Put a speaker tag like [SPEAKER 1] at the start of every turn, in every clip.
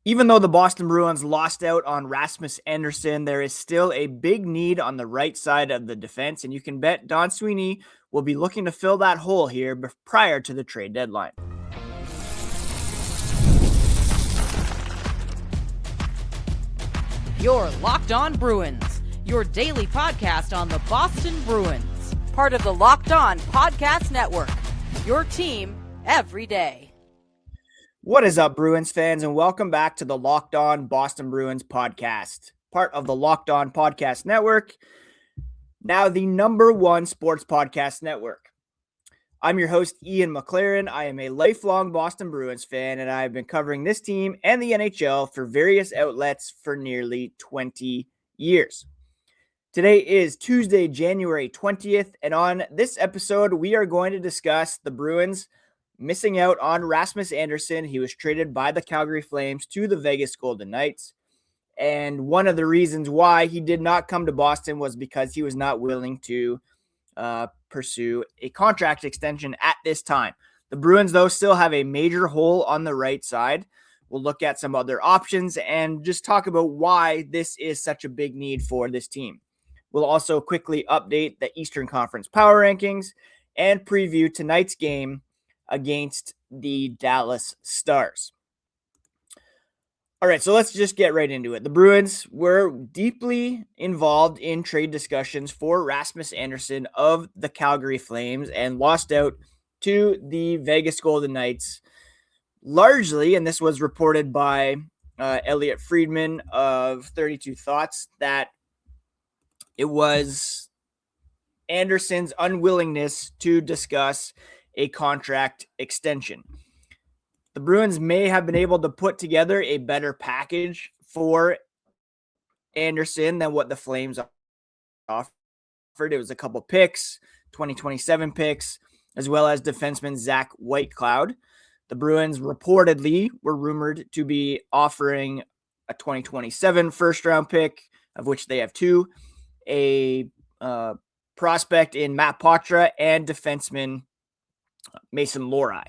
[SPEAKER 1] Even though the Boston Bruins lost out on Rasmus Andersson, there is still a big need on the right side of the defense, and you can bet Don Sweeney will be looking to fill that hole here prior to the trade deadline.
[SPEAKER 2] You're Locked On Bruins, your daily podcast on the Boston Bruins, part of the Locked On Podcast Network, your team every day.
[SPEAKER 1] What is up, Bruins fans, and welcome back to the Locked On Boston Bruins podcast, part of the Locked On Podcast Network, now the #1 sports podcast network. I'm your host, Ian McLaren. I am a lifelong Boston Bruins fan, and I've been covering this team and the NHL for various outlets for nearly 20 years. Today is Tuesday, January 20th, and on this episode, we are going to discuss the Bruins missing out on Rasmus Andersson. He was traded by the Calgary Flames to the Vegas Golden Knights. And one of the reasons why he did not come to Boston was because he was not willing to pursue a contract extension at this time. The Bruins, though, still have a major hole on the right side. We'll look at some other options and just talk about why this is such a big need for this team. We'll also quickly update the Eastern Conference power rankings and preview tonight's game against the Dallas Stars. All right, so let's just get right into it. The Bruins were deeply involved in trade discussions for Rasmus Andersson of the Calgary Flames and lost out to the Vegas Golden Knights largely, and this was reported by Elliot Friedman of 32 Thoughts, that it was Andersson's unwillingness to discuss a contract extension. The Bruins may have been able to put together a better package for Andersson than what the Flames offered. It was a couple picks, 2027 picks, as well as defenseman Zach Whitecloud. The Bruins reportedly were rumored to be offering a 2027 first-round pick, of which they have two, a prospect in Matt Poitras, and defenseman Mason Lohrei.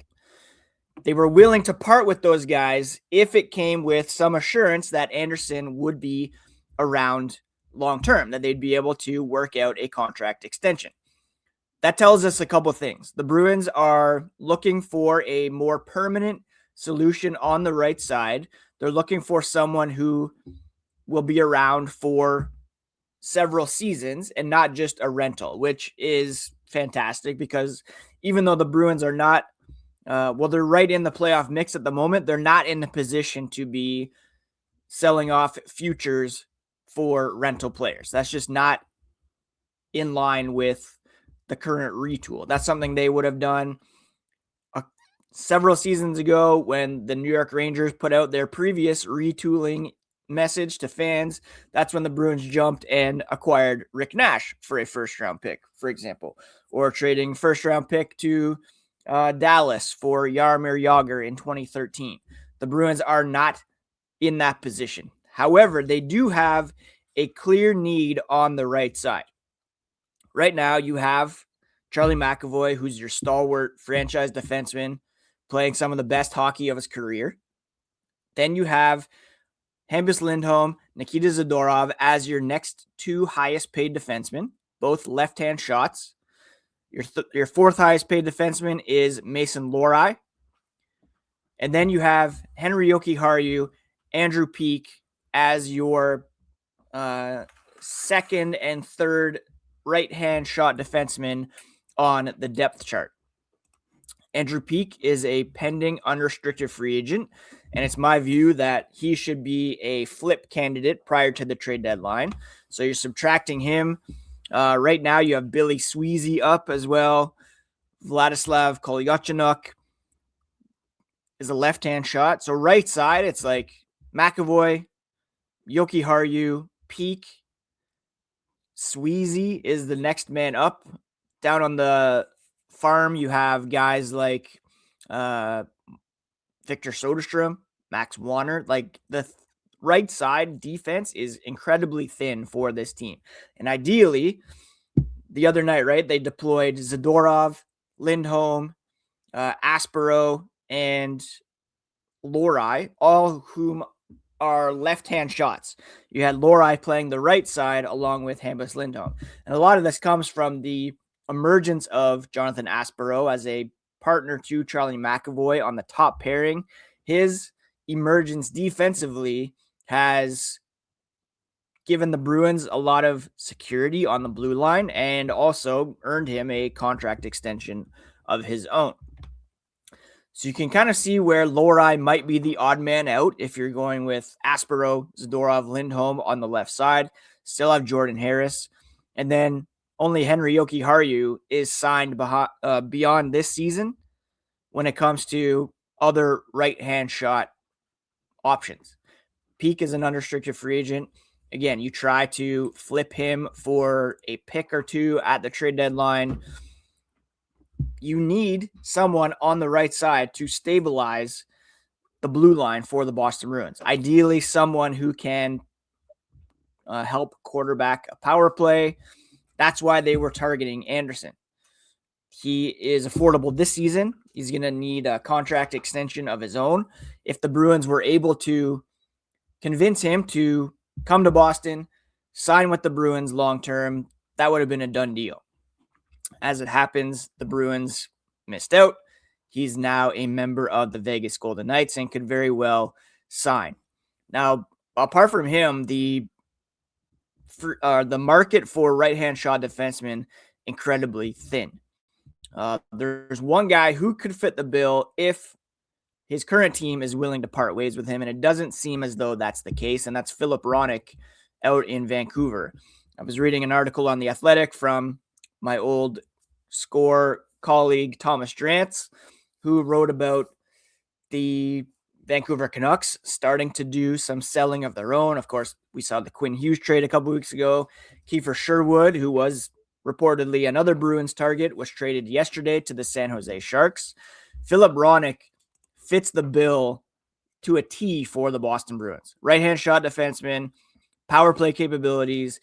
[SPEAKER 1] They were willing to part with those guys if it came with some assurance that Andersson would be around long-term, that they'd be able to work out a contract extension. That tells us a couple things. The Bruins are looking for a more permanent solution on the right side. They're looking for someone who will be around for several seasons and not just a rental, which is fantastic because even though the Bruins are not, they're right in the playoff mix at the moment, they're not in the position to be selling off futures for rental players. That's just not in line with the current retool. That's something they would have done several seasons ago when the New York Rangers put out their previous retooling message to fans. That's when the Bruins jumped and acquired Rick Nash for a first-round pick, for example, or trading first-round pick to Dallas for Jaromir Jagr in 2013. The Bruins are not in that position. However, they do have a clear need on the right side. Right now, you have Charlie McAvoy, who's your stalwart franchise defenseman, playing some of the best hockey of his career. Then you have Hampus Lindholm, Nikita Zadorov as your next two highest paid defensemen, both left-hand shots. Your fourth highest paid defenseman is Mason Lohrei. And then you have Henri Jokiharju, Andrew Peeke as your second and third right-hand shot defenseman on the depth chart. Andrew Peeke is a pending unrestricted free agent, and it's my view that he should be a flip candidate prior to the trade deadline. So you're subtracting him. Right now you have Billy Sweezy up as well. Vladislav Kolyachonok is a left-hand shot. So right side, it's like McAvoy, Jokiharju, Peeke. Sweezy is the next man up. Down on the farm, you have guys like Victor Soderstrom, Max Wanner. Like the right side defense is incredibly thin for this team. And ideally, the other night, right, they deployed Zadorov, Lindholm, Aspero, and Lohrei, all whom are left-hand shots. You had Lohrei playing the right side along with Hampus Lindholm. And a lot of this comes from the emergence of Jonathan Aspero as a partner to Charlie McAvoy on the top pairing. His emergence defensively has given the Bruins a lot of security on the blue line and also earned him a contract extension of his own. So you can kind of see where Lohrei might be the odd man out if you're going with Aspero, Zadorov, Lindholm on the left side. Still have Jordan Harris. And then only Henry Jokiharju is signed beyond this season when it comes to other right-hand shot options. Peak is an unrestricted free agent. Again, you try to flip him for a pick or two at the trade deadline. You need someone on the right side to stabilize the blue line for the Boston Bruins. Ideally, someone who can help quarterback a power play. That's why they were targeting Andersson. He is affordable this season. He's going to need a contract extension of his own. If the Bruins were able to convince him to come to Boston, sign with the Bruins long-term, that would have been a done deal. As it happens, the Bruins missed out. He's now a member of the Vegas Golden Knights and could very well sign. Now, apart from him, the market for right-hand shot defensemen incredibly thin. There's one guy who could fit the bill if his current team is willing to part ways with him, and it doesn't seem as though that's the case, and that's Filip Hronek out in Vancouver. I was reading an article on The Athletic from my old Score colleague, Thomas Drance, who wrote about the Vancouver Canucks starting to do some selling of their own. Of course, we saw the Quinn Hughes trade a couple weeks ago. Kiefer Sherwood, who was reportedly another Bruins target, was traded yesterday to the San Jose Sharks. Filip Hronek fits the bill to a T for the Boston Bruins. Right-hand shot defenseman, power play capabilities.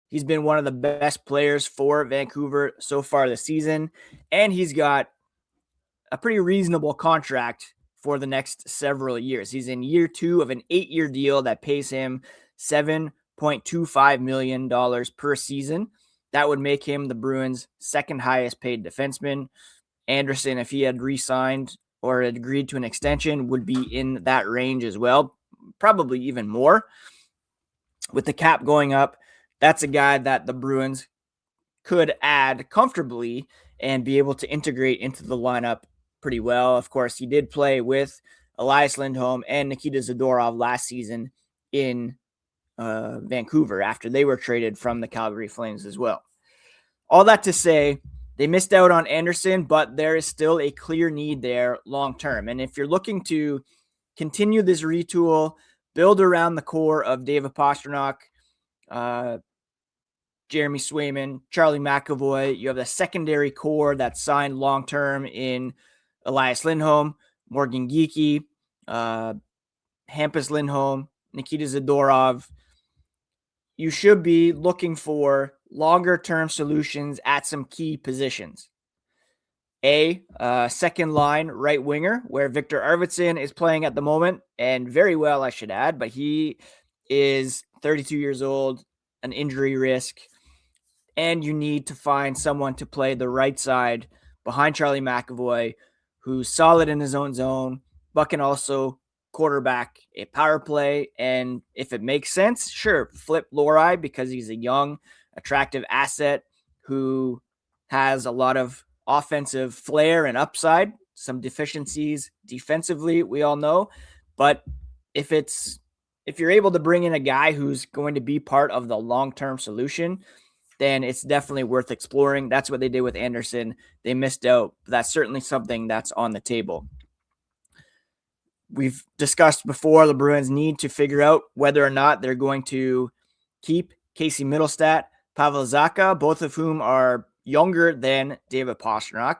[SPEAKER 1] He's been one of the best players for Vancouver so far this season, and he's got a pretty reasonable contract for the next several years. He's in year 2 of an 8-year deal that pays him $7.25 million per season. That would make him the Bruins' second highest paid defenseman. Andersson, if he had re-signed or had agreed to an extension, would be in that range as well, probably even more. With the cap going up, that's a guy that the Bruins could add comfortably and be able to integrate into the lineup pretty well. Of course, he did play with Elias Lindholm and Nikita Zadorov last season in Vancouver after they were traded from the Calgary Flames as well. All that to say, they missed out on Andersson, but there is still a clear need there long-term. And if you're looking to continue this retool, build around the core of David Pastrnak, Jeremy Swayman, Charlie McAvoy, you have the secondary core that's signed long-term in Elias Lindholm, Morgan Geekie, Hampus Lindholm, Nikita Zadorov. You should be looking for longer-term solutions at some key positions. A second line right winger, where Victor Arvidsson is playing at the moment, and very well, I should add, but he is 32 years old, an injury risk, and you need to find someone to play the right side behind Charlie McAvoy, who's solid in his own zone, but can also quarterback a power play. And if it makes sense, sure, flip Lohrei because he's a young, attractive asset who has a lot of offensive flair and upside, some deficiencies defensively, we all know. But if you're able to bring in a guy who's going to be part of the long-term solution, then it's definitely worth exploring. That's what they did with Andersson. They missed out. But that's certainly something that's on the table. We've discussed before the Bruins need to figure out whether or not they're going to keep Casey Middlestat, Pavel Zacha, both of whom are younger than David Pastrnak.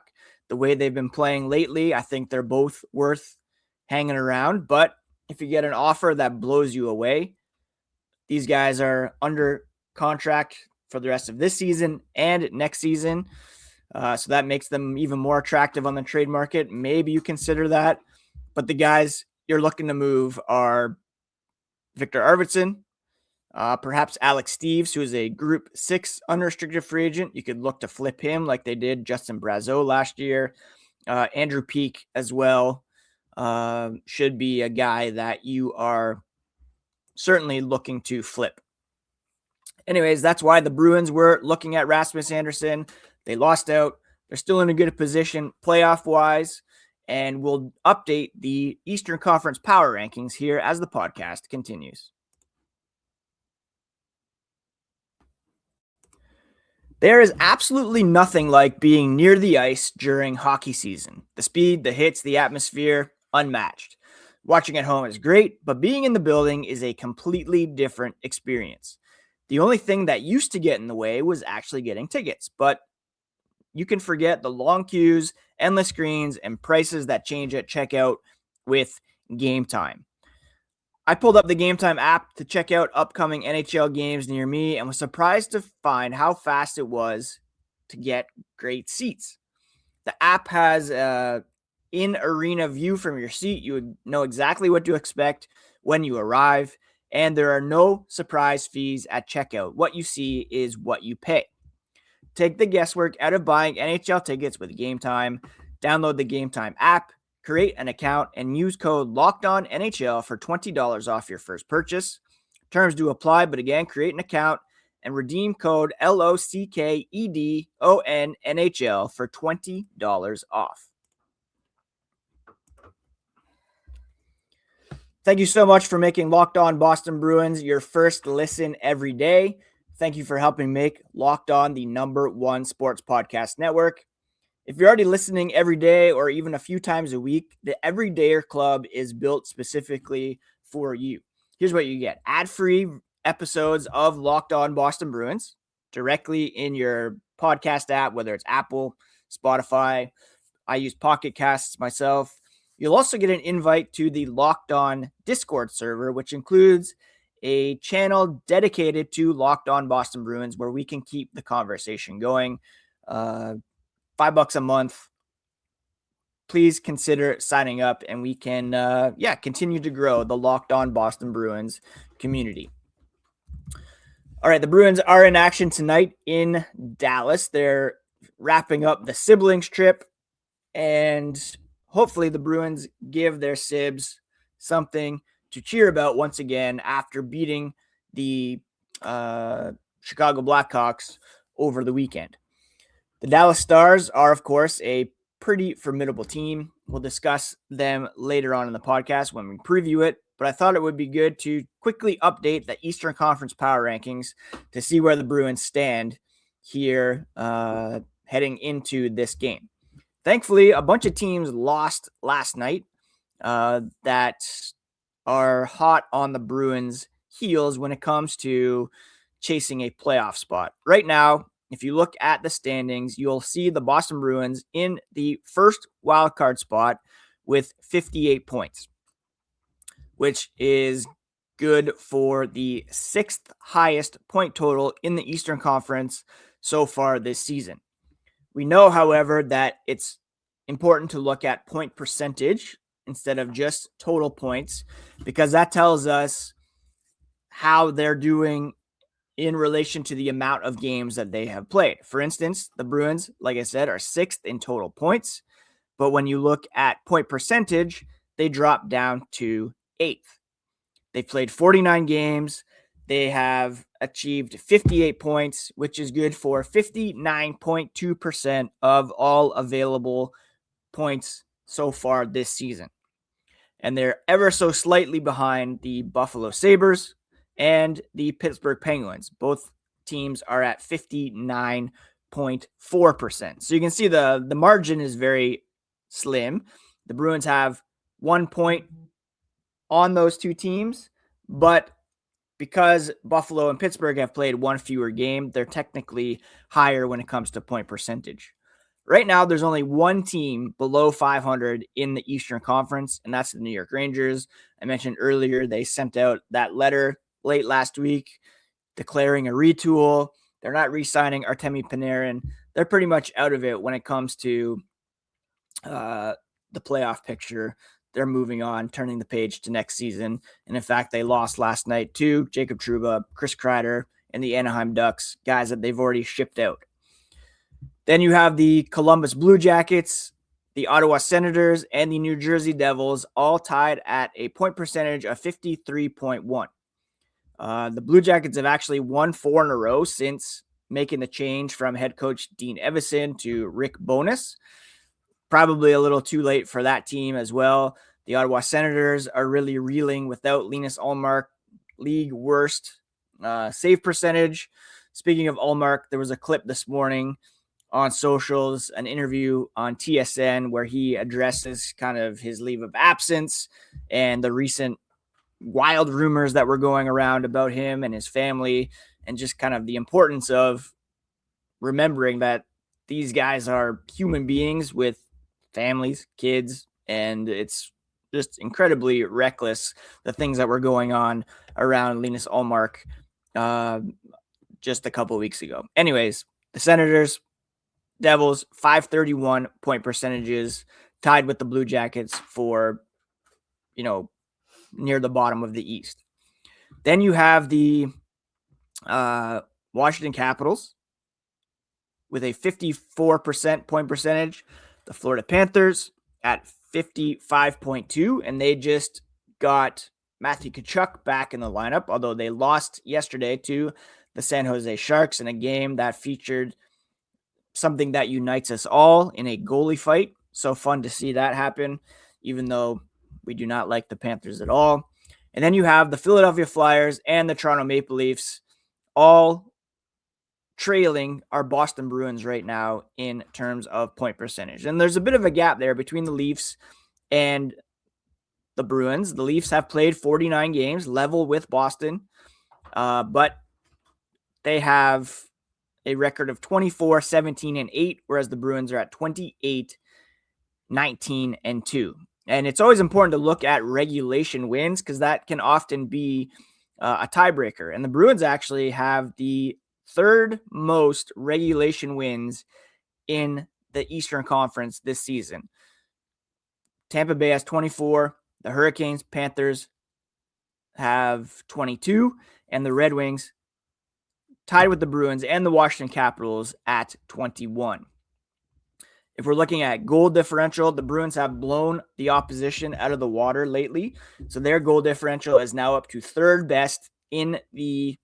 [SPEAKER 1] The way they've been playing lately, I think they're both worth hanging around. But if you get an offer that blows you away, these guys are under contract for the rest of this season and next season. So that makes them even more attractive on the trade market. Maybe you consider that. But the guys you're looking to move are Victor Arvidsson, perhaps Alex Steves, who is a Group 6 unrestricted free agent. You could look to flip him like they did Justin Brazeau last year. Andrew Peeke as well should be a guy that you are certainly looking to flip. Anyways, that's why the Bruins were looking at Rasmus Andersson. They lost out. They're still in a good position playoff-wise, and we'll update the Eastern Conference power rankings here as the podcast continues. There is absolutely nothing like being near the ice during hockey season. The speed, the hits, the atmosphere, unmatched. Watching at home is great, but being in the building is a completely different experience. The only thing that used to get in the way was actually getting tickets, but you can forget the long queues, endless screens, and prices that change at checkout with Gametime. I pulled up the Gametime app to check out upcoming NHL games near me and was surprised to find how fast it was to get great seats. The app has an in-arena view from your seat. You would know exactly what to expect when you arrive, and there are no surprise fees at checkout. What you see is what you pay. Take the guesswork out of buying NHL tickets with Gametime. Download the Gametime app, create an account, and use code LOCKEDONNHL for $20 off your first purchase. Terms do apply, but again, create an account and redeem code LOCKEDONNHL for $20 off. Thank you so much for making Locked On Boston Bruins your first listen every day. Thank you for helping make Locked On the #1 sports podcast network. If you're already listening every day or even a few times a week, the Everydayer Club is built specifically for you. Here's what you get. Ad-free episodes of Locked On Boston Bruins directly in your podcast app, whether it's Apple, Spotify. I use Pocket Casts myself. You'll also get an invite to the Locked On Discord server, which includes a channel dedicated to Locked On Boston Bruins where we can keep the conversation going. $5 a month. Please consider signing up and we can continue to grow the Locked On Boston Bruins community. All right, the Bruins are in action tonight in Dallas. They're wrapping up the siblings trip, and hopefully the Bruins give their Sibs something to cheer about once again after beating the Chicago Blackhawks over the weekend. The Dallas Stars are, of course, a pretty formidable team. We'll discuss them later on in the podcast when we preview it, but I thought it would be good to quickly update the Eastern Conference power rankings to see where the Bruins stand here heading into this game. Thankfully, a bunch of teams lost last night that are hot on the Bruins' heels when it comes to chasing a playoff spot. Right now, if you look at the standings, you'll see the Boston Bruins in the first wildcard spot with 58 points, which is good for the sixth highest point total in the Eastern Conference so far this season. We know, however, that it's important to look at point percentage instead of just total points, because that tells us how they're doing in relation to the amount of games that they have played. For instance, the Bruins, like I said, are sixth in total points, but when you look at point percentage, they drop down to eighth. They've played 49 games. They have achieved 58 points, which is good for 59.2% of all available points so far this season. And they're ever so slightly behind the Buffalo Sabres and the Pittsburgh Penguins. Both teams are at 59.4%. So you can see the margin is very slim. The Bruins have 1 point on those two teams, but because Buffalo and Pittsburgh have played one fewer game, they're technically higher when it comes to point percentage. Right now, there's only one team below 500 in the Eastern Conference, and that's the New York Rangers. I mentioned earlier they sent out that letter late last week declaring a retool. They're not re-signing Artemi Panarin. They're pretty much out of it when it comes to the playoff picture they're moving on, turning the page to next season. And in fact, they lost last night to Jacob Trouba, Chris Kreider, and the Anaheim Ducks, guys that they've already shipped out. Then you have the Columbus Blue Jackets, the Ottawa Senators, and the New Jersey Devils, all tied at a point percentage of 53.1. The Blue Jackets have actually won 4 in a row since making the change from head coach Dean Evason to Rick Bowness. Probably a little too late for that team as well. The Ottawa Senators are really reeling without Linus Ullmark, league worst save percentage. Speaking of Ullmark, there was a clip this morning on socials, an interview on TSN where he addresses kind of his leave of absence and the recent wild rumors that were going around about him and his family, and just kind of the importance of remembering that these guys are human beings with families, kids, and it's just incredibly reckless, the things that were going on around Linus Ullmark just a couple of weeks ago. Anyways, the Senators, Devils, 531 point percentages, tied with the Blue Jackets for, near the bottom of the East. Then you have the Washington Capitals with a 54% point percentage, the Florida Panthers at 55.2, and they just got Matthew Tkachuk back in the lineup, although they lost yesterday to the San Jose Sharks in a game that featured something that unites us all in a goalie fight. So fun to see that happen, even though we do not like the Panthers at all. And then you have the Philadelphia Flyers and the Toronto Maple Leafs all trailing our Boston Bruins right now in terms of point percentage. And there's a bit of a gap there between the Leafs and the Bruins. The Leafs have played 49 games, level with Boston, but they have a record of 24, 17, and 8, whereas the Bruins are at 28, 19, and 2. And it's always important to look at regulation wins because that can often be a tiebreaker. And the Bruins actually have the third most regulation wins in the Eastern Conference this season. Tampa Bay has 24. The Hurricanes, Panthers have 22. And the Red Wings, tied with the Bruins and the Washington Capitals, at 21. If we're looking at goal differential, the Bruins have blown the opposition out of the water lately. So their goal differential is now up to third best in the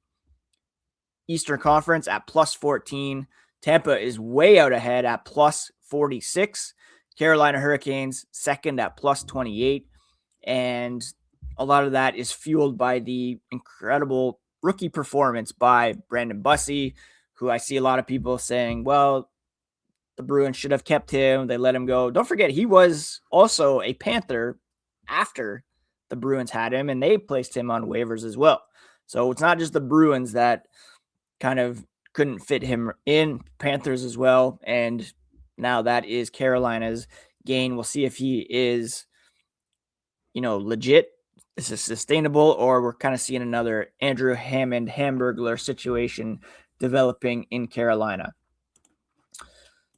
[SPEAKER 1] Eastern Conference at plus 14. Tampa is way out ahead at plus 46. Carolina Hurricanes second at plus 28. And a lot of that is fueled by the incredible rookie performance by Brandon Bussi, who I see a lot of people saying, well, the Bruins should have kept him. They let him go. Don't forget, he was also a Panther after the Bruins had him, and they placed him on waivers as well. So it's not just the Bruins that kind of couldn't fit him in, Panthers as well. And now that is Carolina's gain. We'll see if he is, legit. This is sustainable, or we're kind of seeing another Andrew Hammond Hamburglar situation developing in Carolina.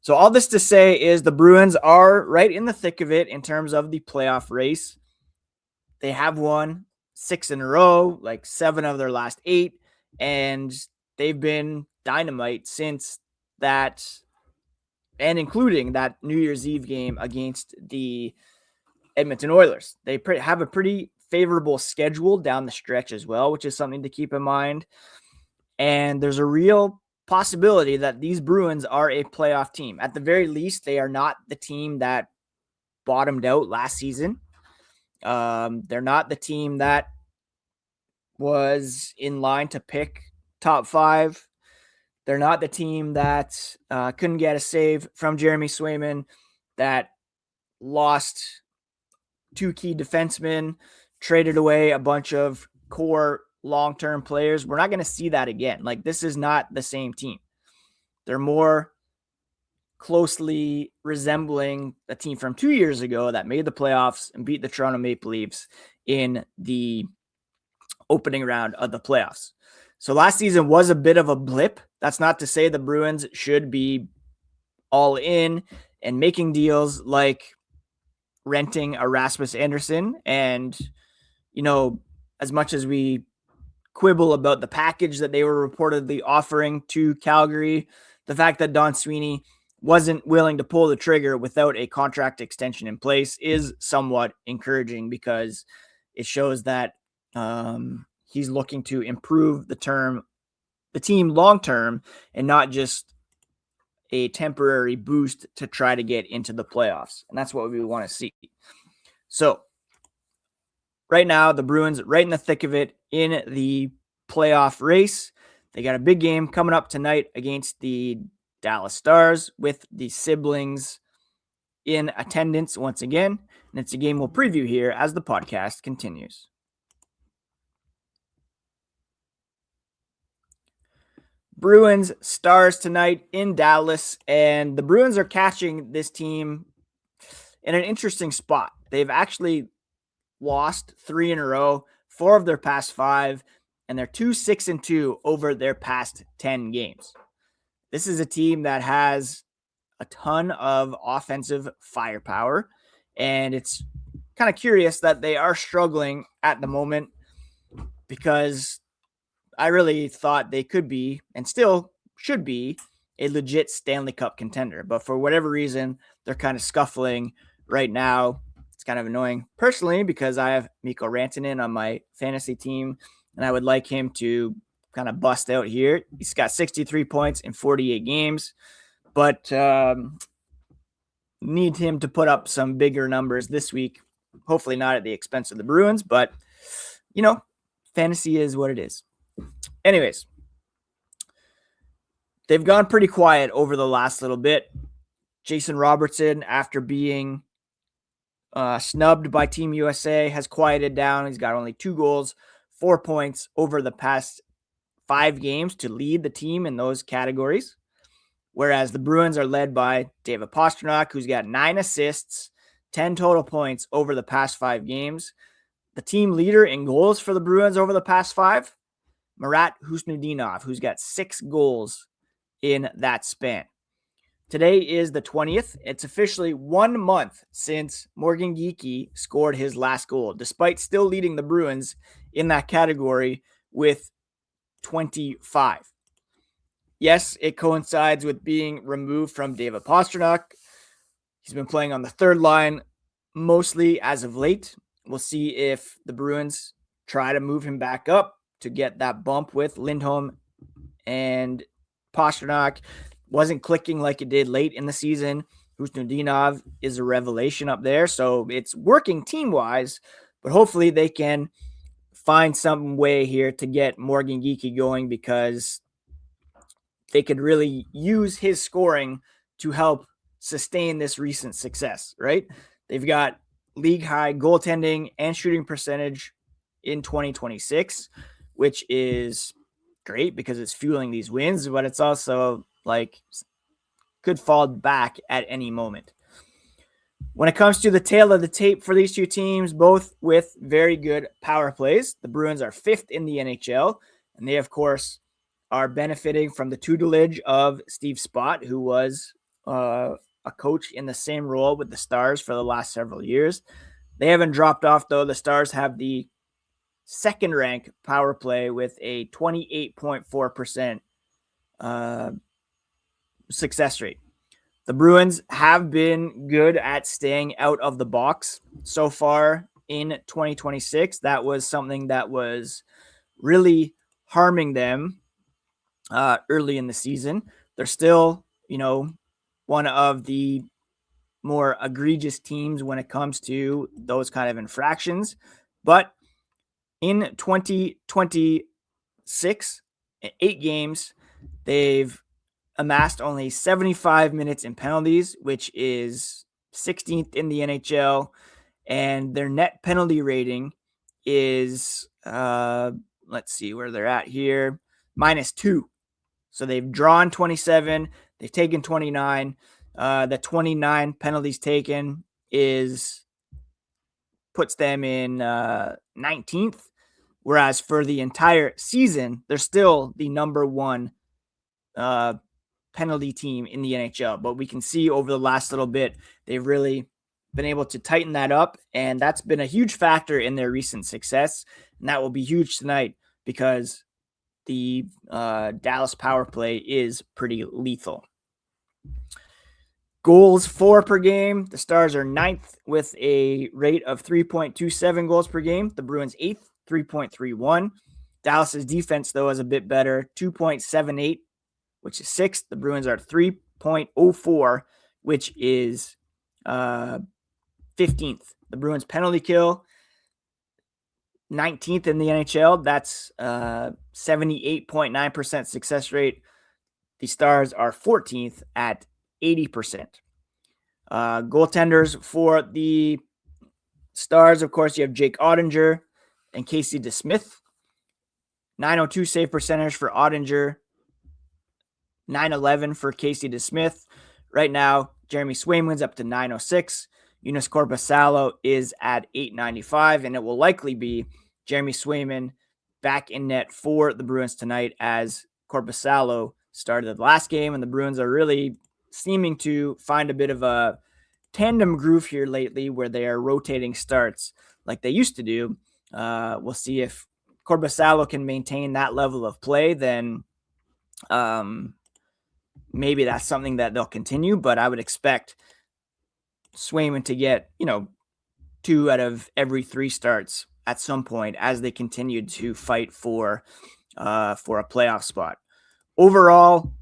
[SPEAKER 1] So all this to say is the Bruins are right in the thick of it in terms of the playoff race. They have won 6 in a row, like 7 of their last 8, and they've been dynamite since that, and including that New Year's Eve game against the Edmonton Oilers. They have a pretty favorable schedule down the stretch as well, which is something to keep in mind. And there's a real possibility that these Bruins are a playoff team. At the very least, they are not the team that bottomed out last season. They're not the team that was in line to pick top 5. They're not the team that couldn't get a save from Jeremy Swayman, that lost 2 key defensemen, traded away a bunch of core long-term players. We're not going to see that again. Like, this is not the same team. They're more closely resembling a team from 2 years ago that made the playoffs and beat the Toronto Maple Leafs in the opening round of the playoffs. So last season was a bit of a blip. That's not to say the Bruins should be all in and making deals like renting a Rasmus Andersson. And, as much as we quibble about the package that they were reportedly offering to Calgary, the fact that Don Sweeney wasn't willing to pull the trigger without a contract extension in place is somewhat encouraging, because it shows that he's looking to improve the team long term, and not just a temporary boost to try to get into the playoffs. And that's what we want to see. So right now, the Bruins right in the thick of it in the playoff race. They got a big game coming up tonight against the Dallas Stars, with the siblings in attendance once again. And it's a game we'll preview here as the podcast continues. Bruins Stars tonight in Dallas, and the Bruins are catching this team in an interesting spot. They've actually lost 3 in a row, 4 of their past 5, and they're 2-6-2 over their past 10 games. This is a team that has a ton of offensive firepower, and it's kind of curious that they are struggling at the moment, because I really thought they could be, and still should be, a legit Stanley Cup contender. But for whatever reason, they're kind of scuffling right now. It's kind of annoying personally, because I have Mikko Rantanen on my fantasy team, and I would like him to kind of bust out here. He's got 63 points in 48 games, but need him to put up some bigger numbers this week. Hopefully not at the expense of the Bruins, but, fantasy is what it is. Anyways, they've gone pretty quiet over the last little bit. Jason Robertson, after being snubbed by Team USA, has quieted down. He's got only 2 goals, 4 points over the past 5 games to lead the team in those categories. Whereas the Bruins are led by David Pastrnak, who's got 9 assists, 10 total points over the past 5 games. The team leader in goals for the Bruins over the past 5, Marat Husnudinov, who's got 6 goals in that span. Today is the 20th. It's officially 1 month since Morgan Geekie scored his last goal, despite still leading the Bruins in that category with 25. Yes, it coincides with being removed from David Pastrnak. He's been playing on the third line mostly as of late. We'll see if the Bruins try to move him back up to get that bump with Lindholm and Pastrnak. Wasn't clicking like it did late in the season. Husnudinov is a revelation up there, so it's working team-wise, but hopefully they can find some way here to get Morgan Geekie going, because they could really use his scoring to help sustain this recent success, right? They've got league-high goaltending and shooting percentage in 2026, which is great because it's fueling these wins, but it's also could fall back at any moment. When it comes to the tail of the tape for these two teams, both with very good power plays, the Bruins are 5th in the NHL, and they, of course, are benefiting from the tutelage of Steve Spott, who was a coach in the same role with the Stars for the last several years. They haven't dropped off, though. The Stars have the second-ranked power play with a 28.4% success rate. The Bruins have been good at staying out of the box so far in 2026. That was something that was really harming them early in the season. They're still, one of the more egregious teams when it comes to those kind of infractions. But in 2026, 8 games, they've amassed only 75 minutes in penalties, which is 16th in the NHL. And their net penalty rating is, let's see where they're at here, -2. So they've drawn 27, they've taken 29. The 29 penalties taken puts them in 19th. Whereas for the entire season, they're still the number 1 penalty team in the NHL. But we can see over the last little bit, they've really been able to tighten that up, and that's been a huge factor in their recent success. And that will be huge tonight because the Dallas power play is pretty lethal. Goals for per game. The Stars are 9th with a rate of 3.27 goals per game. The Bruins 8th, 3.31. Dallas's defense, though, is a bit better, 2.78, which is 6th. The Bruins are 3.04, which is 15th. The Bruins penalty kill, 19th in the NHL. That's 78.9% success rate. The Stars are 14th at 80%. Goaltenders for the Stars, of course, you have Jake Ottinger and Casey DeSmith. 902 save percentage for Ottinger, 911 for Casey DeSmith. Right now, Jeremy Swayman's up to 906. Eunice Korpisalo is at 895, and it will likely be Jeremy Swayman back in net for the Bruins tonight, as Korpisalo started the last game, and the Bruins are really seeming to find a bit of a tandem groove here lately where they are rotating starts like they used to do. We'll see if Korpisalo can maintain that level of play, then maybe that's something that they'll continue, but I would expect Swayman to get, 2 out of every 3 starts at some point as they continue to fight for a playoff spot. Overall,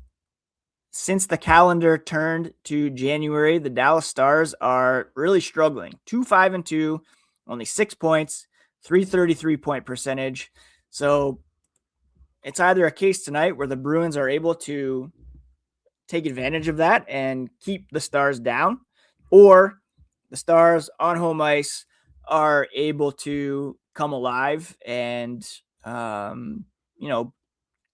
[SPEAKER 1] since the calendar turned to January, the Dallas Stars are really struggling. 2-5-2, only 6 points, 333 point percentage. So it's either a case tonight where the Bruins are able to take advantage of that and keep the Stars down, or the Stars on home ice are able to come alive and,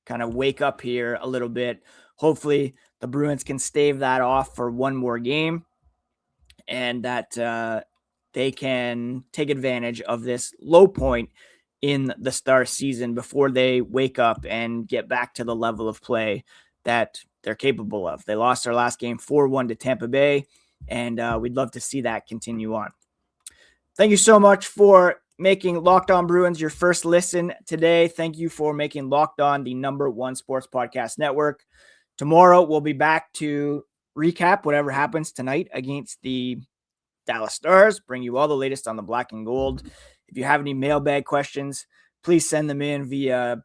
[SPEAKER 1] kind of wake up here a little bit. Hopefully the Bruins can stave that off for one more game, and that they can take advantage of this low point in the Star season before they wake up and get back to the level of play that they're capable of. They lost their last game 4-1 to Tampa Bay, and we'd love to see that continue on. Thank you so much for making Locked On Bruins your first listen today. Thank you for making Locked On the #1 sports podcast network. Tomorrow, we'll be back to recap whatever happens tonight against the Dallas Stars, bring you all the latest on the black and gold. If you have any mailbag questions, please send them in via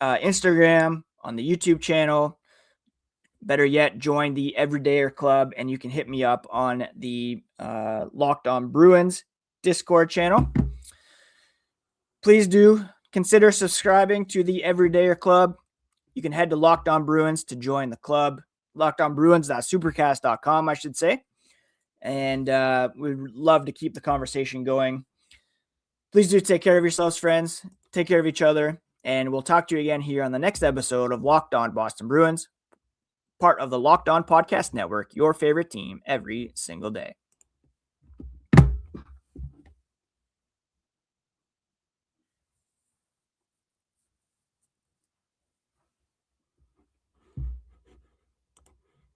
[SPEAKER 1] Instagram, on the YouTube channel. Better yet, join the Everydayer Club, and you can hit me up on the Locked On Bruins Discord channel. Please do consider subscribing to the Everydayer Club. You can head to Locked On Bruins to join the club. LockedOnBruins.supercast.com, I should say. And we'd love to keep the conversation going. Please do take care of yourselves, friends. Take care of each other. And we'll talk to you again here on the next episode of Locked On Boston Bruins, part of the Locked On Podcast Network, your favorite team every single day.